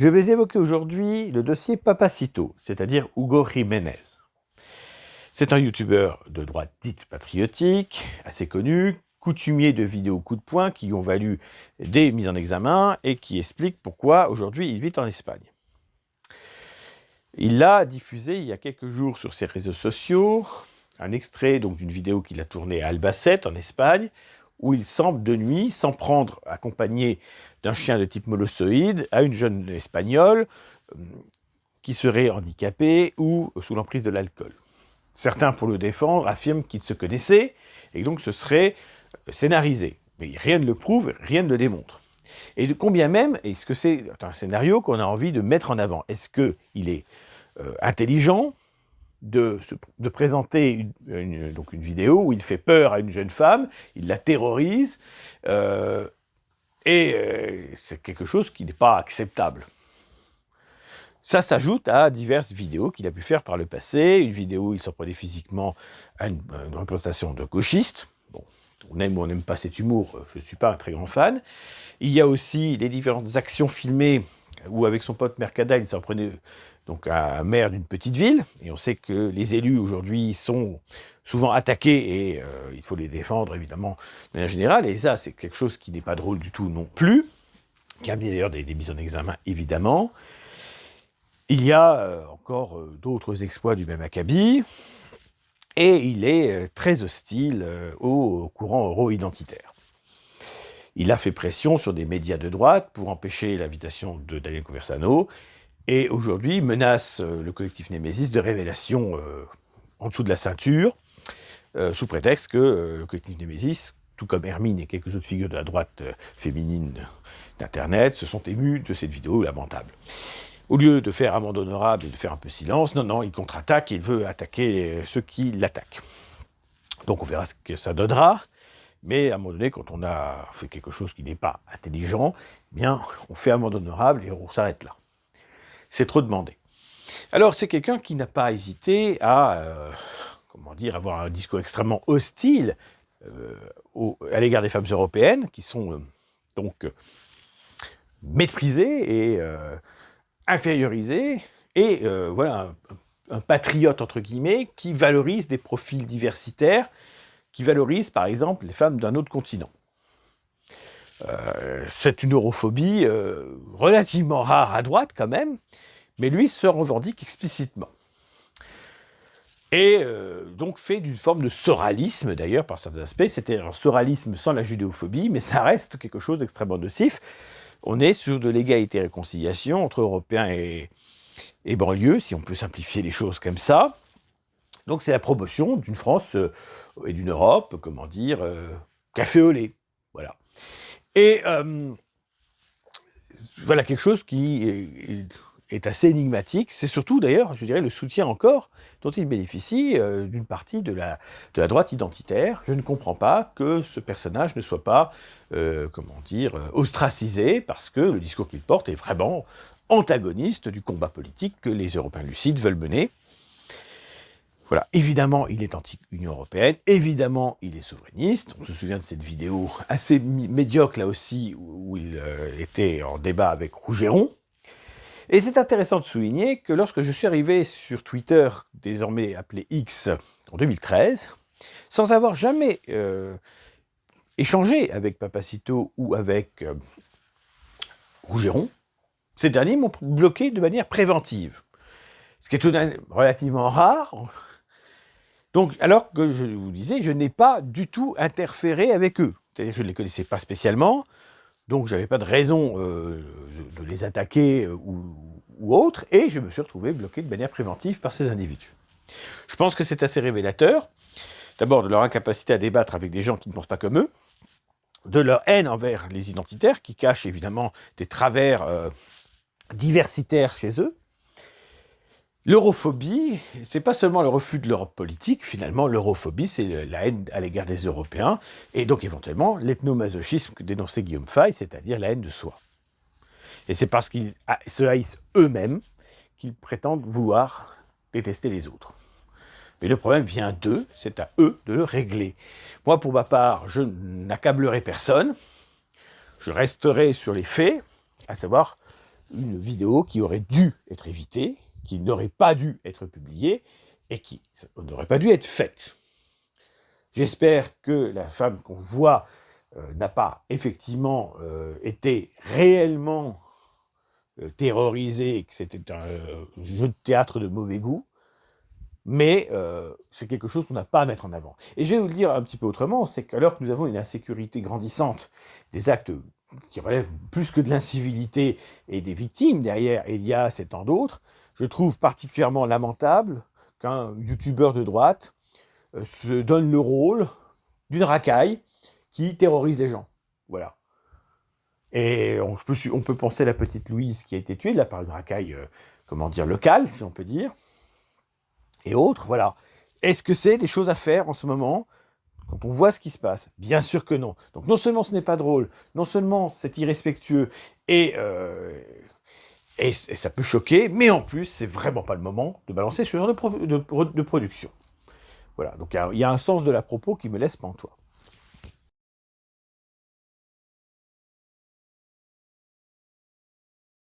Je vais évoquer aujourd'hui le dossier Papacito, c'est-à-dire Hugo Jiménez. C'est un youtubeur de droite dite patriotique, assez connu, coutumier de vidéos coup de poing qui ont valu des mises en examen et qui explique pourquoi aujourd'hui il vit en Espagne. Il l'a diffusé il y a quelques jours sur ses réseaux sociaux, un extrait donc d'une vidéo qu'il a tournée à Albacete en Espagne, où il semble de nuit s'en prendre accompagné d'un chien de type molossoïde à une jeune espagnole qui serait handicapée ou sous l'emprise de l'alcool. Certains, pour le défendre, affirment qu'ils se connaissaient et donc ce serait scénarisé. Mais rien ne le prouve, rien ne le démontre. Et combien même est-ce que c'est un scénario qu'on a envie de mettre en avant? Est-ce qu'il est intelligent de présenter une vidéo où il fait peur à une jeune femme, il la terrorise, c'est quelque chose qui n'est pas acceptable. Ça s'ajoute à diverses vidéos qu'il a pu faire par le passé. Une vidéo où il s'en prenait physiquement à une représentation de gauchiste. Bon, on aime ou on n'aime pas cet humour, je ne suis pas un très grand fan. Il y a aussi les différentes actions filmées où, avec son pote Mercada, il s'en prenait donc à un maire d'une petite ville. Et on sait que les élus aujourd'hui sont souvent attaqués et il faut les défendre évidemment de manière générale. Et ça, c'est quelque chose qui n'est pas drôle du tout non plus, qui a bien d'ailleurs des mises en examen évidemment. Il y a encore d'autres exploits du même acabit, et il est très hostile au courant euro-identitaire. Il a fait pression sur des médias de droite pour empêcher l'invitation de Daniel Conversano, et aujourd'hui menace le collectif Némésis de révélations en dessous de la ceinture, sous prétexte que le collectif Némésis, tout comme Hermine et quelques autres figures de la droite féminine d'Internet, se sont émus de cette vidéo lamentable. Au lieu de faire amende honorable et de faire un peu silence, non, il contre-attaque et il veut attaquer ceux qui l'attaquent. Donc on verra ce que ça donnera, mais à un moment donné, quand on a fait quelque chose qui n'est pas intelligent, eh bien, on fait amende honorable et on s'arrête là. C'est trop demandé. Alors c'est quelqu'un qui n'a pas hésité à, avoir un discours extrêmement hostile à l'égard des femmes européennes, qui sont donc méprisées et infériorisé, et voilà, un patriote, entre guillemets, qui valorise des profils diversitaires, qui valorise, par exemple, les femmes d'un autre continent. C'est une europhobie relativement rare à droite, quand même, mais lui se revendique explicitement. Et donc fait d'une forme de soralisme, d'ailleurs, par certains aspects. C'était un soralisme sans la judéophobie, mais ça reste quelque chose d'extrêmement nocif. On est sur de l'égalité et réconciliation entre Européens et banlieue, si on peut simplifier les choses comme ça. Donc c'est la promotion d'une France et d'une Europe, café au lait. Voilà. Et voilà quelque chose qui est assez énigmatique. C'est surtout d'ailleurs, je dirais, le soutien encore dont il bénéficie d'une partie de la droite identitaire. Je ne comprends pas que ce personnage ne soit pas, ostracisé, parce que le discours qu'il porte est vraiment antagoniste du combat politique que les Européens lucides veulent mener. Voilà, évidemment, il est anti-Union européenne, évidemment, il est souverainiste. On se souvient de cette vidéo assez médiocre, là aussi, où il était en débat avec Rougeron. Et c'est intéressant de souligner que lorsque je suis arrivé sur Twitter, désormais appelé X, en 2013, sans avoir jamais échangé avec Papacito ou avec Rougeron, ces derniers m'ont bloqué de manière préventive. Ce qui est relativement rare. Donc, alors que je vous disais, je n'ai pas du tout interféré avec eux. C'est-à-dire que je ne les connaissais pas spécialement, donc je n'avais pas de raison de les attaquer ou autre, et je me suis retrouvé bloqué de manière préventive par ces individus. Je pense que c'est assez révélateur, d'abord de leur incapacité à débattre avec des gens qui ne pensent pas comme eux, de leur haine envers les identitaires, qui cachent évidemment des travers diversitaires chez eux. L'europhobie, c'est pas seulement le refus de l'Europe politique, finalement, l'europhobie, c'est la haine à l'égard des Européens, et donc éventuellement l'ethnomasochisme que dénonçait Guillaume Fay, c'est-à-dire la haine de soi. Et c'est parce qu'ils se haïssent eux-mêmes qu'ils prétendent vouloir détester les autres. Mais le problème vient d'eux, c'est à eux de le régler. Moi, pour ma part, je n'accablerai personne, je resterai sur les faits, à savoir une vidéo qui aurait dû être évitée, qui n'aurait pas dû être publiée, et qui n'aurait pas dû être faite. J'espère que la femme qu'on voit n'a pas effectivement été réellement terrorisée, et que c'était un jeu de théâtre de mauvais goût, mais c'est quelque chose qu'on n'a pas à mettre en avant. Et je vais vous le dire un petit peu autrement, c'est qu'à l'heure que nous avons une insécurité grandissante, des actes qui relèvent plus que de l'incivilité et des victimes derrière Elias et tant d'autres, je trouve particulièrement lamentable qu'un youtubeur de droite se donne le rôle d'une racaille qui terrorise les gens. Voilà. Et on peut penser à la petite Louise qui a été tuée là par une racaille, locale, si on peut dire, et autres, voilà. Est-ce que c'est des choses à faire en ce moment, quand on voit ce qui se passe? Bien sûr que non. Donc non seulement ce n'est pas drôle, non seulement c'est irrespectueux, et ça peut choquer, mais en plus, c'est vraiment pas le moment de balancer ce genre de production. Voilà, donc il y a un sens de la propos qui me laisse pantois.